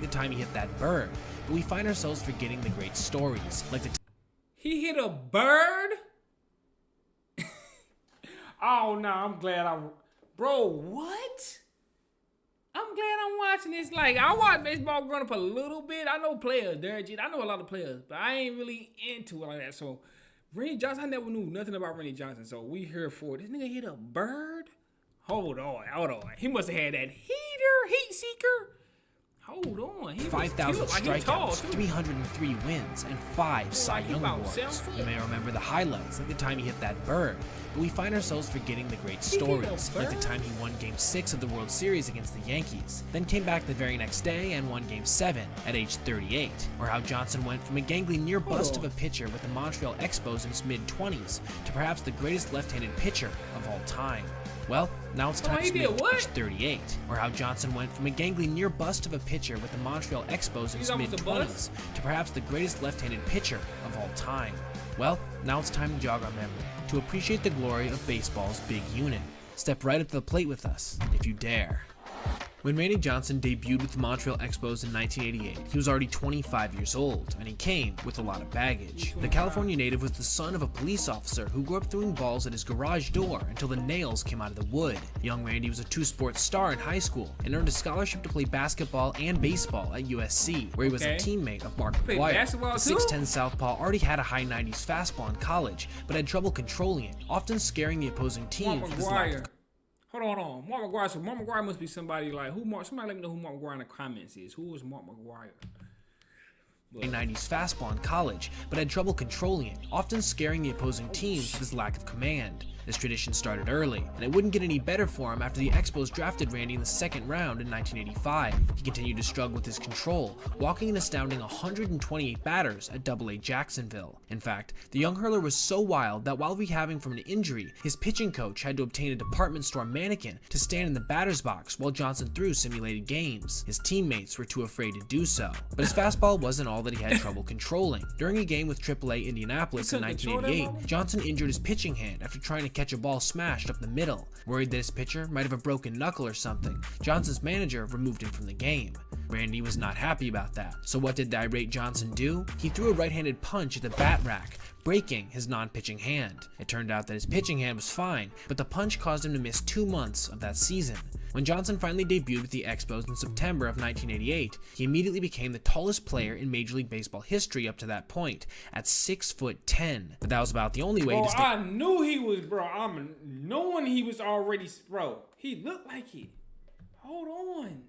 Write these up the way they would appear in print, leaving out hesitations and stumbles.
the time he hit that bird, but we find ourselves forgetting the great stories, like the He hit a bird? Oh, no, I'm glad Bro, what? I'm glad I'm watching this. Like, I watched baseball growing up a little bit. I know players, Derek Jeter. I know a lot of players, but I ain't really into it like that. So, Randy Johnson, I never knew nothing about Randy Johnson. So, we here for it. This nigga hit a bird? Hold on. He must have had that heat seeker. Hold on. He 5,000 was cute. strikeouts, 303 wins, and 5 Cy Young Awards. You may remember the highlights, like the time he hit that bird, but we find ourselves forgetting the great stories, like the time he won Game 6 of the World Series against the Yankees, then came back the very next day and won Game 7 at age 38, or how Johnson went from a gangly near bust of a pitcher with the Montreal Expos in his mid-20s to perhaps the greatest left-handed pitcher of all time. Well, now it's time to age 38, or how Johnson went from a gangly near bust of a pitcher with the Montreal Expos in his mid-20s to perhaps the greatest left-handed pitcher of all time. Well, now it's time to jog our memory, to appreciate the glory of baseball's big unit. Step right up to the plate with us, if you dare. When Randy Johnson debuted with the Montreal Expos in 1988, he was already 25 years old, and he came with a lot of baggage. The California native was the son of a police officer who grew up throwing balls at his garage door until the nails came out of the wood. Young Randy was a two-sport star in high school and earned a scholarship to play basketball and baseball at USC, where he was a teammate of Mark McGwire. The 6'10 southpaw already had a high 90s fastball in college, but had trouble controlling it, often scaring the opposing team with his lack of Hold on. Mark McGwire. So Mark McGwire must be somebody like somebody let me know who Mark McGwire in the comments is. Who is Mark McGwire? 90s fastball in college, but had trouble controlling it, often scaring the opposing teams with his lack of command. This tradition started early, and it wouldn't get any better for him after the Expos drafted Randy in the second round in 1985. He continued to struggle with his control, walking an astounding 128 batters at AA Jacksonville. In fact, the young hurler was so wild that while rehabbing from an injury, his pitching coach had to obtain a department store mannequin to stand in the batter's box while Johnson threw simulated games. His teammates were too afraid to do so. But his fastball wasn't all that he had trouble controlling. During a game with AAA Indianapolis in 1988, Johnson injured his pitching hand after trying to catch a ball smashed up the middle. Worried that his pitcher might have a broken knuckle or something, Johnson's manager removed him from the game. Randy was not happy about that, so what did the irate Johnson do? He threw a right-handed punch at the bat rack, breaking his non-pitching hand. It turned out that his pitching hand was fine, but the punch caused him to miss 2 months of that season. When Johnson finally debuted with the Expos in September of 1988, he immediately became the tallest player in Major League Baseball history up to that point, at 6'10". But that was about the only way to stay. I knew he was, bro. I'm knowing he was already, bro. He looked like it. Hold on.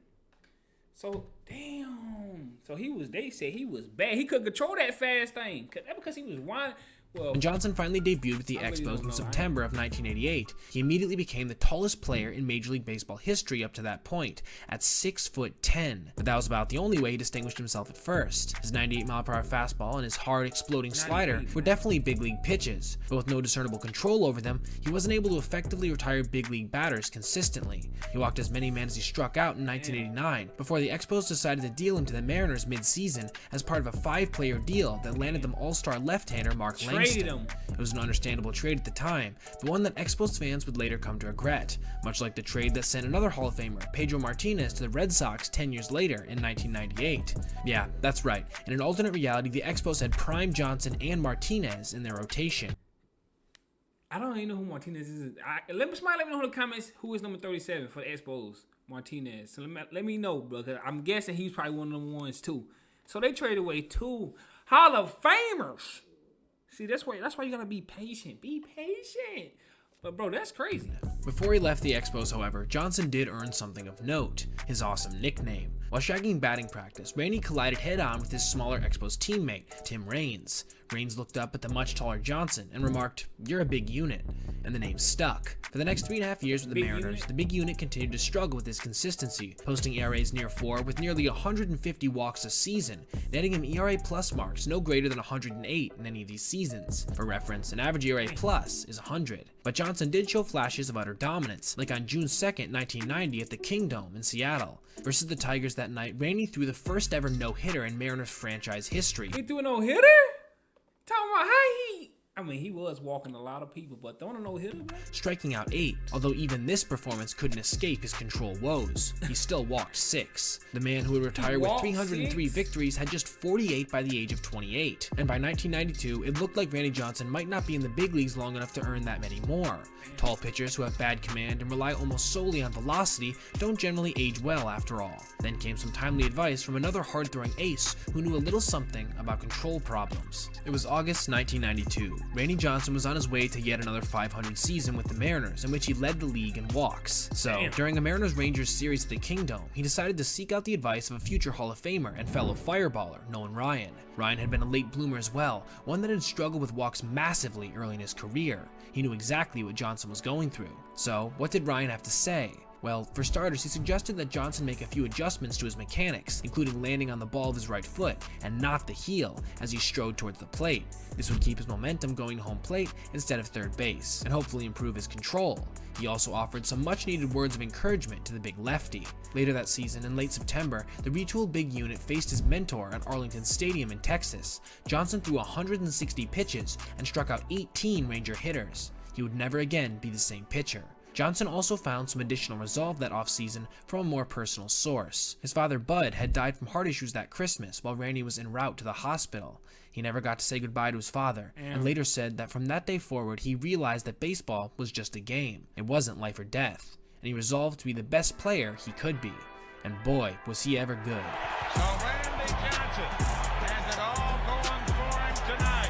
So, damn. So they said he was bad. He couldn't control that fast thing. Because he was winding. Well, when Johnson finally debuted with the Expos in September of 1988, he immediately became the tallest player in Major League Baseball history up to that point, at 6'10". But that was about the only way he distinguished himself at first. His 98-mile-per-hour fastball and his hard, exploding slider were definitely big league pitches, but with no discernible control over them, he wasn't able to effectively retire big league batters consistently. He walked as many men as he struck out in 1989, before the Expos decided to deal him to the Mariners mid-season as part of a 5-player deal that landed them all-star left-hander Mark Langston. It was an understandable trade at the time, but one that Expos fans would later come to regret, much like the trade that sent another Hall of Famer, Pedro Martinez, to the Red Sox 10 years later in 1998. Yeah, that's right. In an alternate reality, the Expos had prime Johnson and Martinez in their rotation. I don't even know who Martinez is. Somebody let me know in the comments who is number 37 for the Expos, Martinez. So let me know, bro, because I'm guessing he's probably one of them ones too. So they traded away 2 Hall of Famers. See, that's why you gotta be patient. Be patient. But bro, that's crazy. Before he left the Expos, however, Johnson did earn something of note, his awesome nickname. While shagging batting practice, Randy collided head-on with his smaller Expos teammate, Tim Raines. Raines looked up at the much taller Johnson and remarked, "You're a big unit," and the name stuck. For the next 3.5 years with the Mariners, the big unit continued to struggle with his consistency, posting ERAs near 4 with nearly 150 walks a season, netting him ERA plus marks no greater than 108 in any of these seasons. For reference, an average ERA plus is 100. But Johnson did show flashes of utter dominance, like on June 2nd, 1990 at the Kingdome in Seattle. Versus the Tigers that night, Randy threw the first ever no-hitter in Mariners franchise history. He threw a no-hitter? Talking about how I mean, he was walking a lot of people, but throwing a no-hitter, bro. striking out 8, although even this performance couldn't escape his control woes. He still walked 6. The man who would retire with 303 victories had just 48 by the age of 28. And by 1992, it looked like Randy Johnson might not be in the big leagues long enough to earn that many more. Tall pitchers who have bad command and rely almost solely on velocity don't generally age well after all. Then came some timely advice from another hard-throwing ace who knew a little something about control problems. It was August 1992. Randy Johnson was on his way to yet another 500 season with the Mariners, in which he led the league in walks. So, during a Mariners-Rangers series at the Kingdome, he decided to seek out the advice of a future Hall of Famer and fellow fireballer, Nolan Ryan. Ryan had been a late bloomer as well, one that had struggled with walks massively early in his career. He knew exactly what Johnson was going through. So, what did Ryan have to say? Well, for starters, he suggested that Johnson make a few adjustments to his mechanics, including landing on the ball of his right foot and not the heel as he strode towards the plate. This would keep his momentum going to home plate instead of third base, and hopefully improve his control. He also offered some much-needed words of encouragement to the big lefty. Later that season, in late September, the retooled big unit faced his mentor at Arlington Stadium in Texas. Johnson threw 160 pitches and struck out 18 Ranger hitters. He would never again be the same pitcher. Johnson also found some additional resolve that offseason from a more personal source. His father, Bud, had died from heart issues that Christmas while Randy was en route to the hospital. He never got to say goodbye to his father, and later said that from that day forward he realized that baseball was just a game. It wasn't life or death, and he resolved to be the best player he could be. And boy, was he ever good. So Randy Johnson has it all going for him tonight.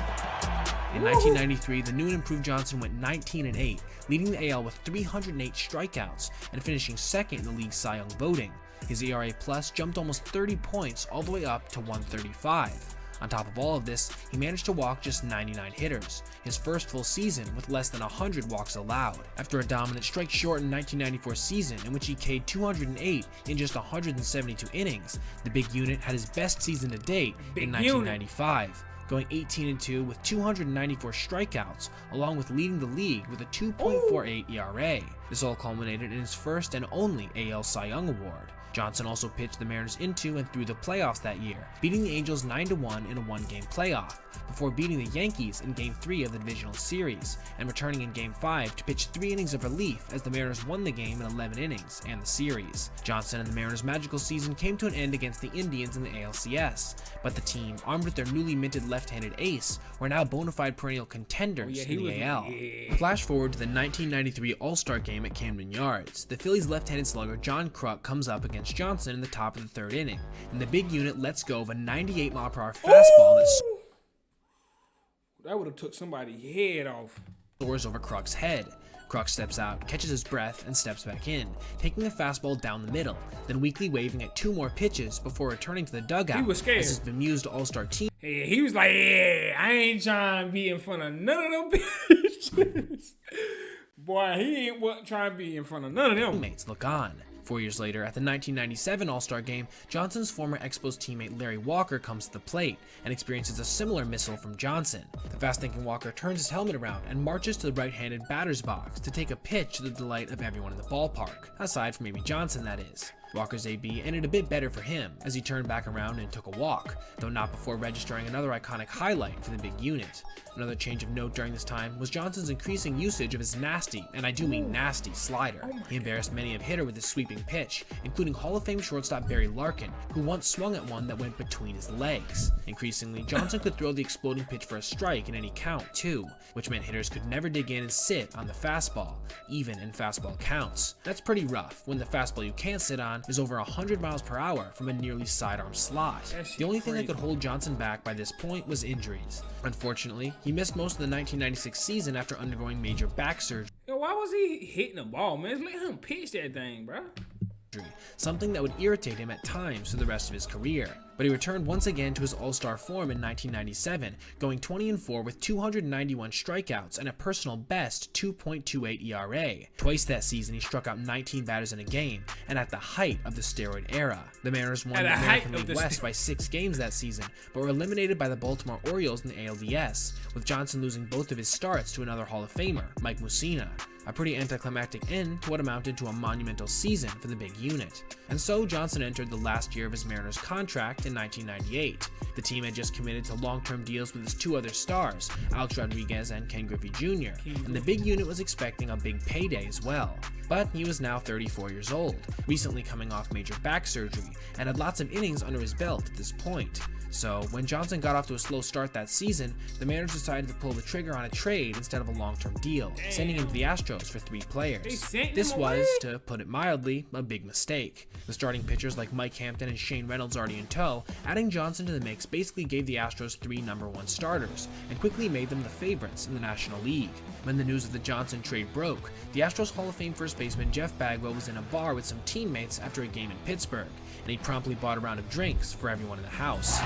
In 1993, the new and improved Johnson went 19-8, leading the AL with 308 strikeouts and finishing second in the league's Cy Young voting. His ERA plus jumped almost 30 points all the way up to 135. On top of all of this, he managed to walk just 99 hitters, his first full season with less than 100 walks allowed. After a dominant strike-shortened 1994 season in which he K'd 208 in just 172 innings, the big unit had his best season to date in 1995. Going 18-2 with 294 strikeouts, along with leading the league with a 2.48 ERA. This all culminated in his first and only AL Cy Young Award. Johnson also pitched the Mariners into and through the playoffs that year, beating the Angels 9-1 in a one-game playoff, before beating the Yankees in Game 3 of the divisional series, and returning in Game 5 to pitch 3 innings of relief as the Mariners won the game in 11 innings and the series. Johnson and the Mariners' magical season came to an end against the Indians in the ALCS, but the team, armed with their newly minted left-handed ace, were now bona fide perennial contenders in the AL. Flash forward to the 1993 All-Star Game at Camden Yards. The Phillies' left-handed slugger John Kruk comes up against Johnson in the top of the third inning, and the big unit lets go of a 98-mile-per-hour fastball that would have took somebody's head off. Soars over Kruk's head. Kruk steps out, catches his breath, and steps back in, taking the fastball down the middle, then weakly waving at 2 more pitches before returning to the dugout. He was scared. As his bemused all-star team. He was like, "Yeah, I ain't trying to be in front of none of them bitches." Boy, he ain't trying to be in front of none of them. Teammates look on. 4 years later, at the 1997 All-Star Game, Johnson's former Expos teammate Larry Walker comes to the plate and experiences a similar missile from Johnson. The fast-thinking Walker turns his helmet around and marches to the right-handed batter's box to take a pitch to the delight of everyone in the ballpark, aside from maybe Johnson, that is. Walker's AB ended a bit better for him as he turned back around and took a walk, though not before registering another iconic highlight for the big unit. Another change of note during this time was Johnson's increasing usage of his nasty, and I do mean nasty, slider. He embarrassed many a hitter with his sweeping pitch, including Hall of Fame shortstop Barry Larkin, who once swung at one that went between his legs. Increasingly, Johnson could throw the exploding pitch for a strike in any count, too, which meant hitters could never dig in and sit on the fastball, even in fastball counts. That's pretty rough when the fastball you can't sit on is over 100 miles per hour from a nearly sidearm slot. The only thing that could hold Johnson back by this point was injuries. Unfortunately, he missed most of the 1996 season after undergoing major back surgery. Yo, why was he hitting the ball, man? Let him pitch that thing, bro. Something that would irritate him at times for the rest of his career. But he returned once again to his all-star form in 1997, going 20-4 with 291 strikeouts and a personal best 2.28 ERA. Twice that season he struck out 19 batters in a game, and at the height of the steroid era. The Mariners won the American League West by 6 games that season, but were eliminated by the Baltimore Orioles in the ALDS, with Johnson losing both of his starts to another Hall of Famer, Mike Mussina. a pretty anticlimactic end to what amounted to a monumental season for the big unit. And so Johnson entered the last year of his Mariners contract in 1998. The team had just committed to long-term deals with his two other stars, Alex Rodriguez and Ken Griffey Jr., and the big unit was expecting a big payday as well. But he was now 34 years old, recently coming off major back surgery, and had lots of innings under his belt at this point. So, when Johnson got off to a slow start that season, the Mariners decided to pull the trigger on a trade instead of a long-term deal, sending him to the Astros for 3 players. This was, to put it mildly, a big mistake. With starting pitchers like Mike Hampton and Shane Reynolds already in tow, adding Johnson to the mix basically gave the Astros 3 #1 starters, and quickly made them the favorites in the National League. When the news of the Johnson trade broke, the Astros Hall of Fame first baseman Jeff Bagwell was in a bar with some teammates after a game in Pittsburgh, and he promptly bought a round of drinks for everyone in the house.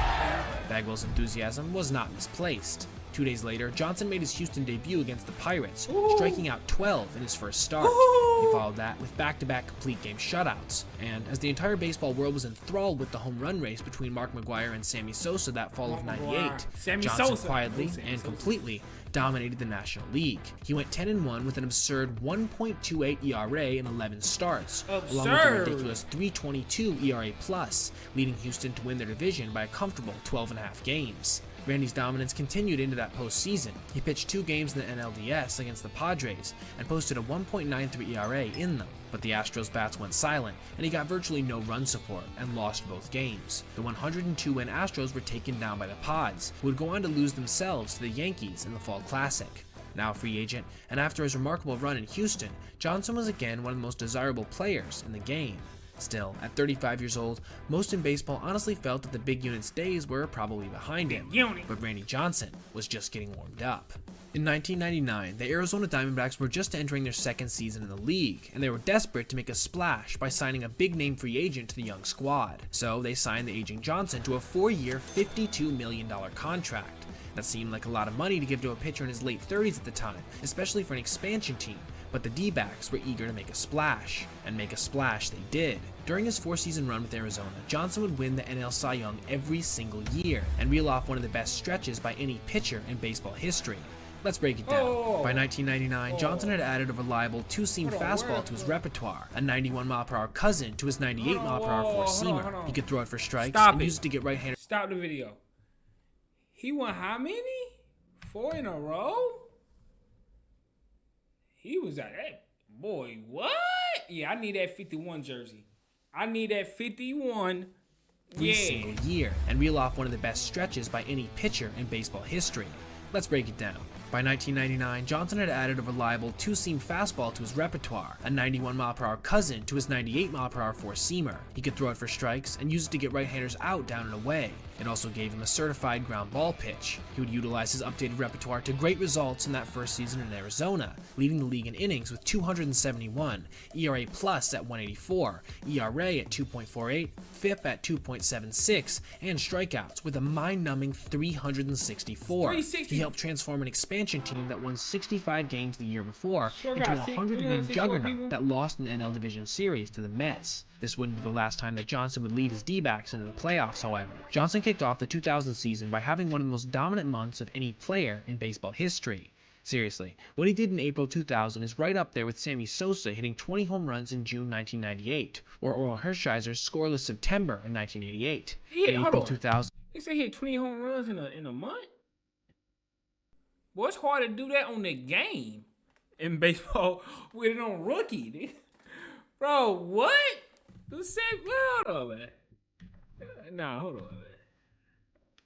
Bagwell's enthusiasm was not misplaced. 2 days later, Johnson made his Houston debut against the Pirates, striking out 12 in his first start. He followed that with back-to-back complete game shutouts, and as the entire baseball world was enthralled with the home run race between Mark McGwire and Sammy Sosa that fall of '98, Johnson quietly and completely dominated the National League. He went 10-1 with an absurd 1.28 ERA in 11 starts, along with a ridiculous 3.22 ERA+, leading Houston to win their division by a comfortable 12.5 games. Randy's dominance continued into that postseason. He pitched 2 games in the NLDS against the Padres and posted a 1.93 ERA in them, but the Astros bats went silent and he got virtually no run support and lost both games. The 102-win Astros were taken down by the Pods, who would go on to lose themselves to the Yankees in the Fall Classic. Now a free agent, and after his remarkable run in Houston, Johnson was again one of the most desirable players in the game. Still, at 35 years old, most in baseball honestly felt that the big unit's days were probably behind him, but Randy Johnson was just getting warmed up. In 1999, the Arizona Diamondbacks were just entering their second season in the league, and they were desperate to make a splash by signing a big-name free agent to the young squad. So they signed the aging Johnson to a 4-year, $52 million contract. That seemed like a lot of money to give to a pitcher in his late 30s at the time, especially for an expansion team, but the D-backs were eager to make a splash, and make a splash they did. During his 4-season run with Arizona, Johnson would win the NL Cy Young every single year, and reel off one of the best stretches by any pitcher in baseball history. Let's break it down. By 1999, Johnson had added a reliable 2-seam fastball to his repertoire, a 91-mile-per-hour cousin to his 98-mile-per-hour 4-seamer. He could throw it for strikes and use it to get right-handed. Stop the video. He won how many? 4 in a row? He was at that. Boy, what? Yeah, I need that 51 jersey. I need that 51. Every single year, and reel off one of the best stretches by any pitcher in baseball history. Let's break it down. By 1999, Johnson had added a reliable 2-seam fastball to his repertoire, a 91-mile-per-hour cousin to his 98-mile-per-hour 4-seamer. He could throw it for strikes and use it to get right-handers out, down, and away. It also gave him a certified ground ball pitch. He would utilize his updated repertoire to great results in that first season in Arizona, leading the league in innings with 271, ERA plus at 184, ERA at 2.48, FIP at 2.76, and strikeouts with a mind-numbing 364. He helped transform an expansion team that won 65 games the year before into a 100-win juggernaut that lost an NL Division Series to the Mets. This wouldn't be the last time that Johnson would lead his D-backs into the playoffs, however. Johnson kicked off the 2000 season by having one of the most dominant months of any player in baseball history. Seriously, what he did in April 2000 is right up there with Sammy Sosa hitting 20 home runs in June 1998, or Orel Hershiser's scoreless September in 1988. In April 2000, They say he hit 20 home runs in a month? Boy, it's hard to do that on the game in baseball with it on rookie. Bro, what? Hold on, man. Nah, hold on, man.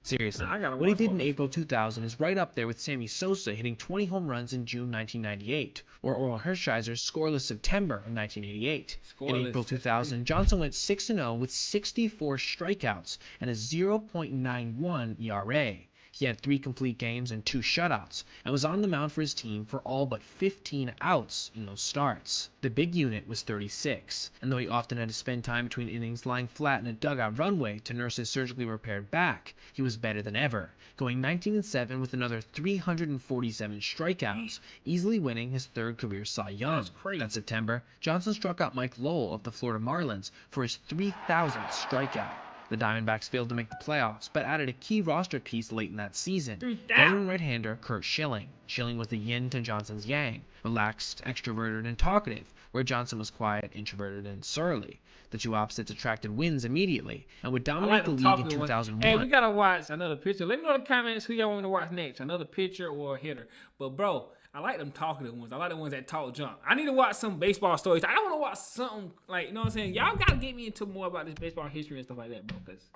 Seriously, what he did in April 2000 is right up there with Sammy Sosa hitting 20 home runs in June 1998, or Orel Hershiser's scoreless September in 1988. In April 2000, Johnson went 6-0 with 64 strikeouts and a 0.91 ERA. He had 3 complete games and 2 shutouts, and was on the mound for his team for all but 15 outs in those starts. The big unit was 36, and though he often had to spend time between innings lying flat in a dugout runway to nurse his surgically repaired back, he was better than ever, going 19-7 with another 347 strikeouts, easily winning his 3rd career Cy Young. That September, Johnson struck out Mike Lowell of the Florida Marlins for his 3,000th strikeout. The Diamondbacks failed to make the playoffs, but added a key roster piece late in that season, veteran right-hander Curt Schilling. Schilling was the yin to Johnson's yang, relaxed, extroverted, and talkative, where Johnson was quiet, introverted, and surly. The two opposites attracted wins immediately, and would dominate the league in 2001. Hey, we gotta watch another pitcher. Let me know in the comments who y'all want to watch next, another pitcher or a hitter. But bro, I like them talkative ones. I like the ones that talk junk. I need to watch some baseball stories. I want to watch something like, you know what I'm saying? Y'all gotta get me into more about this baseball history and stuff like that, bro. Because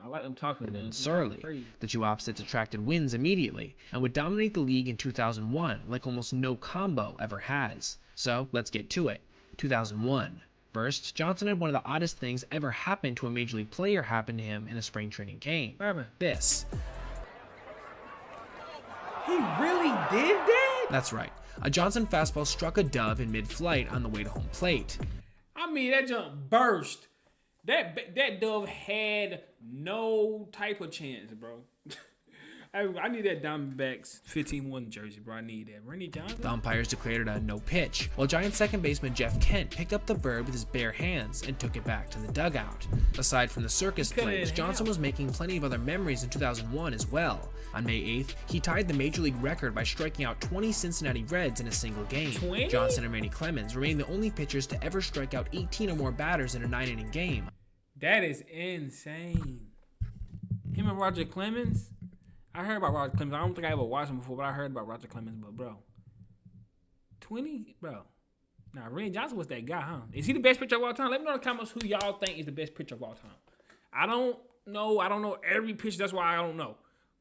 I like them talking to them. Surly. The two opposites attracted wins immediately, and would dominate the league in 2001, like almost no combo ever has. So let's get to it. 2001. First, Johnson had one of the oddest things ever happen to a major league player happen to him in a spring training game. This. He really did that? That's right. A Johnson fastball struck a dove in mid-flight on the way to home plate. I mean, that jump burst. That dove had no type of chance, bro. I need that Diamondbacks 15-1 jersey, bro. I need that. Randy Johnson? The umpires declared it a no pitch, while Giants second baseman Jeff Kent picked up the bird with his bare hands and took it back to the dugout. Aside from the circus plays, Johnson was making plenty of other memories in 2001 as well. On May 8th, he tied the major league record by striking out 20 Cincinnati Reds in a single game. 20? Johnson and Randy Clemens remain the only pitchers to ever strike out 18 or more batters in a 9-inning game. That is insane. Him and Roger Clemens? I heard about Roger Clemens. I don't think I ever watched him before, but I heard about Roger Clemens. But, bro, 20? Bro. Nah, Randy Johnson was that guy, huh? Is he the best pitcher of all time? Let me know in the comments who y'all think is the best pitcher of all time. I don't know. I don't know every pitcher. That's why I don't know.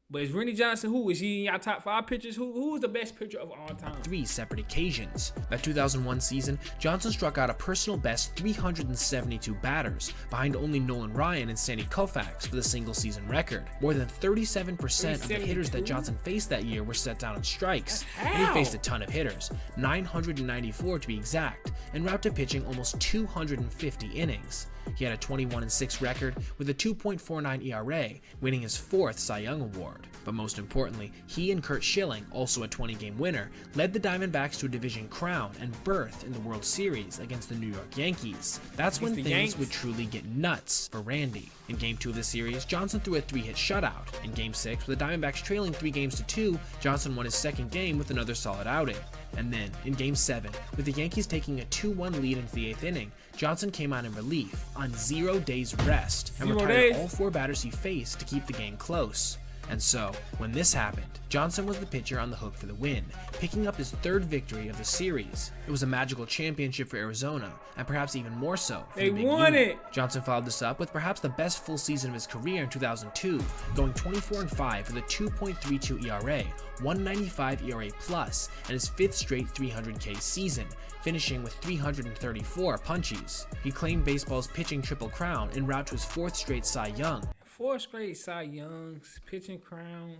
But is Randy Johnson who? Is he in your top 5 pitchers? Who is the best pitcher of all time? 3 separate occasions. That 2001 season, Johnson struck out a personal best 372 batters, behind only Nolan Ryan and Sandy Koufax for the single season record. More than 37% of the hitters that Johnson faced that year were set down on strikes. And he faced a ton of hitters, 994 to be exact, and route to pitching almost 250 innings. He had a 21-6 record with a 2.49 ERA, winning his 4th Cy Young Award. But most importantly, he and Curt Schilling, also a 20-game winner, led the Diamondbacks to a division crown and berth in the World Series against the New York Yankees. That's when things would truly get nuts for Randy. In Game 2 of the series, Johnson threw a 3-hit shutout. In Game 6, with the Diamondbacks trailing 3-2, Johnson won his second game with another solid outing. And then, in Game 7, with the Yankees taking a 2-1 lead into the 8th inning, Johnson came out in relief on 0 days rest and retired all 4 batters he faced to keep the game close. And so, when this happened, Johnson was the pitcher on the hook for the win, picking up his 3rd victory of the series. It was a magical championship for Arizona, and perhaps even more so for the big unit. Johnson followed this up with perhaps the best full season of his career in 2002, going 24-5 with a 2.32 ERA, 195 ERA plus, and his 5th straight 300K season, finishing with 334 punchies. He claimed baseball's pitching triple crown en route to his 4th straight Cy Young. 4 straight Cy Youngs, pitching crown,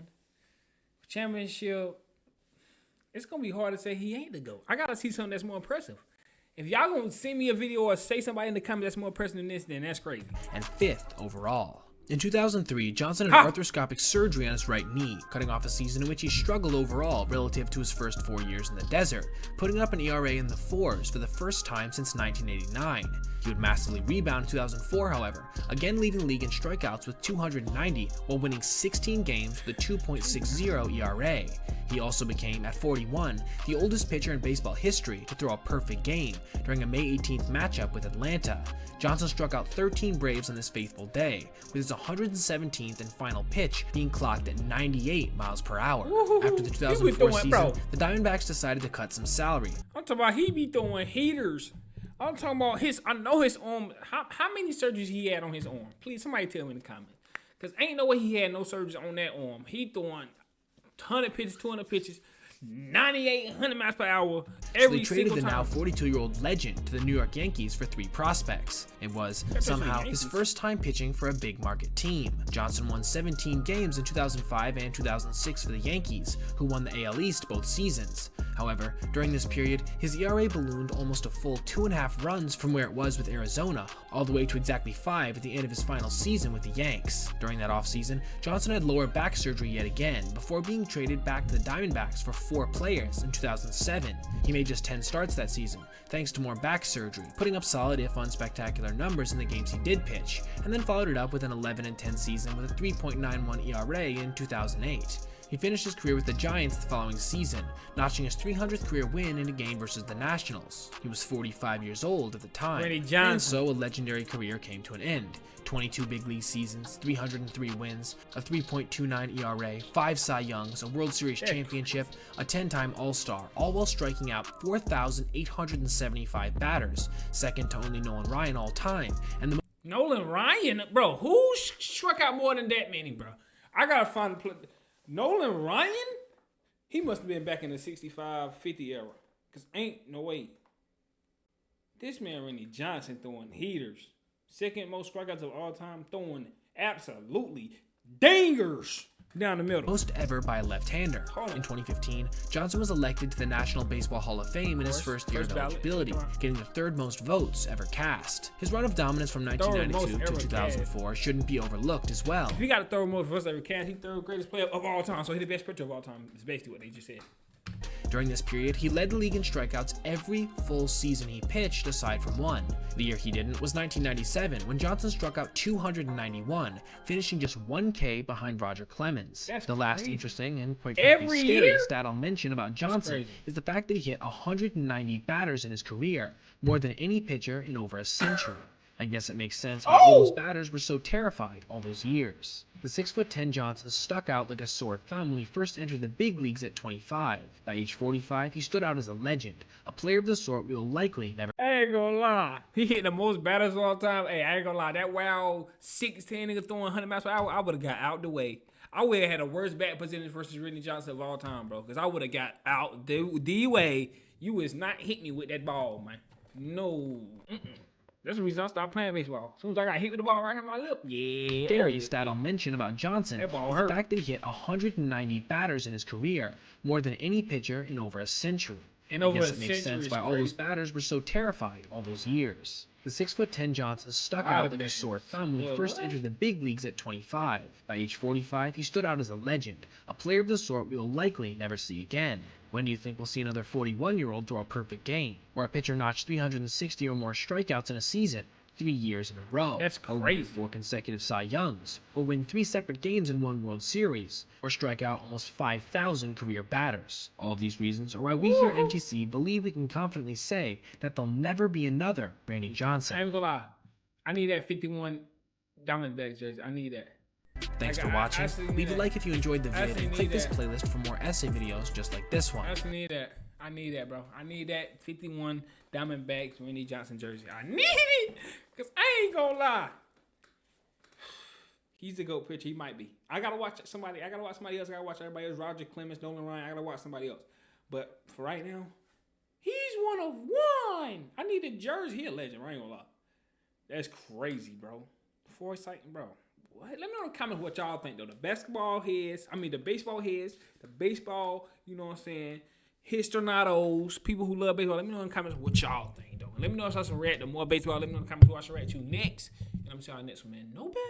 championship. It's going to be hard to say he ain't the GOAT. I got to see something that's more impressive. If y'all going to send me a video or say somebody in the comments that's more impressive than this, then that's crazy. And 5th overall. In 2003, Johnson had arthroscopic surgery on his right knee, cutting off a season in which he struggled overall relative to his first 4 years in the desert, putting up an ERA in the 4s for the first time since 1989. He would massively rebound in 2004, however, again leading the league in strikeouts with 290 while winning 16 games with a 2.60 ERA. He also became, at 41, the oldest pitcher in baseball history to throw a perfect game during a May 18th matchup with Atlanta. Johnson struck out 13 Braves on this faithful day, with his 117th and final pitch being clocked at 98 miles per hour. After the 2004 season, the Diamondbacks decided to cut some salary. I'm talking about he be throwing heaters. I'm talking about I know his arm. How many surgeries he had on his arm? Please, somebody tell me in the comments. Because ain't no way he had no surgeries on that arm. He throwing 100 pitches, 200 pitches, 98, 100 miles per hour every so they traded the now 42-year-old legend to the New York Yankees for 3 prospects. It was somehow his first time pitching for a big market team. Johnson won 17 games in 2005 and 2006 for the Yankees, who won the AL East both seasons. However, during this period, his ERA ballooned almost a full 2.5 runs from where it was with Arizona, all the way to exactly 5 at the end of his final season with the Yanks. During that offseason, Johnson had lower back surgery yet again, before being traded back to the Diamondbacks for 4 players in 2007. He made just 10 starts that season, thanks to more back surgery, putting up solid if unspectacular numbers in the games he did pitch, and then followed it up with an 11-10 season with a 3.91 ERA in 2008. He finished his career with the Giants the following season, notching his 300th career win in a game versus the Nationals. He was 45 years old at the time, and so a legendary career came to an end. 22 big league seasons, 303 wins, a 3.29 ERA, 5 Cy Youngs, a World Series championship, a 10-time All-Star, all while striking out 4,875 batters, second to only Nolan Ryan all time. And Nolan Ryan? Bro, who struck out more than that many, bro? I gotta find the Nolan Ryan? He must have been back in the 65-50 era. Because ain't no way. This man, Randy Johnson, throwing heaters. Second most strikeouts of all time, throwing absolutely dingers down the middle. Most ever by a left-hander. In 2015, Johnson was elected to the National Baseball Hall of Fame in his first year of eligibility, getting the 3rd most votes ever cast. His run of dominance from 1992 to 2004 shouldn't be overlooked as well. If he got the 3rd most votes ever cast, he's the 3rd greatest player of all time, so he's the best pitcher of all time. It's basically what they just said. During this period, he led the league in strikeouts every full season he pitched aside from one. The year he didn't was 1997, when Johnson struck out 291, finishing just 1K behind Roger Clemens. The last interesting and quite frankly scary stat I'll mention about Johnson is the fact that he hit 190 batters in his career, more than any pitcher in over a century. I guess it makes sense why all those batters were so terrified all those years. The 6'10" Johnson stuck out like a sore thumb when he first entered the big leagues at 25. By age 45, he stood out as a legend, a player of the sort we will likely never. I ain't gonna lie. He hit the most batters of all time. Hey, I ain't gonna lie. That wild 6'10" nigga throwing 100 miles per hour, I would have got out the way. I would have had a worse bat percentage versus Randy Johnson of all time, bro. Because I would have got out the way. You was not hitting me with that ball, man. No. That's the reason I stopped playing baseball. As soon as I got hit with the ball right in my lip, yeah. Scary stat I'll mention about Johnson is the fact that he hit 190 batters in his career, more than any pitcher in over a century. I guess it makes sense why all those batters were so terrified all those years. The 6'10" Johnson stuck out like a sore thumb when he first entered the big leagues at 25. By age 45, he stood out as a legend, a player of the sort we will likely never see again. When do you think we'll see another 41-year-old throw a perfect game, or a pitcher notch 360 or more strikeouts in a season, 3 years in a row? That's crazy. Or win 4 consecutive Cy Youngs, or win 3 separate games in 1 World Series, or strike out almost 5,000 career batters. All of these reasons are why we here at MTC believe we can confidently say that there'll never be another Randy Johnson. I ain't gonna lie. I need that 51 Diamondbacks jersey. I need that. Thanks for watching. Leave a like if you enjoyed the vid, and click this playlist for more essay videos just like this one. I actually need that. I need that, bro. I need that 51 Diamondbacks Randy Johnson jersey. I need it, because I ain't gonna lie. He's the GOAT pitcher. He might be. I gotta watch somebody else. I gotta watch everybody else. Roger Clemens, Nolan Ryan. I gotta watch somebody else. But for right now, he's 1 of 1. I need a jersey. He a legend. I ain't gonna lie. That's crazy, bro. Foresight, bro. What? Let me know in the comments what y'all think, though. The baseball heads, the baseball, you know what I'm saying, histonados, people who love baseball. Let me know in the comments what y'all think, though. And let me know if I should react to more baseball. Let me know in the comments who I should react to next. And I'm seeing y'all next one, man. No bad.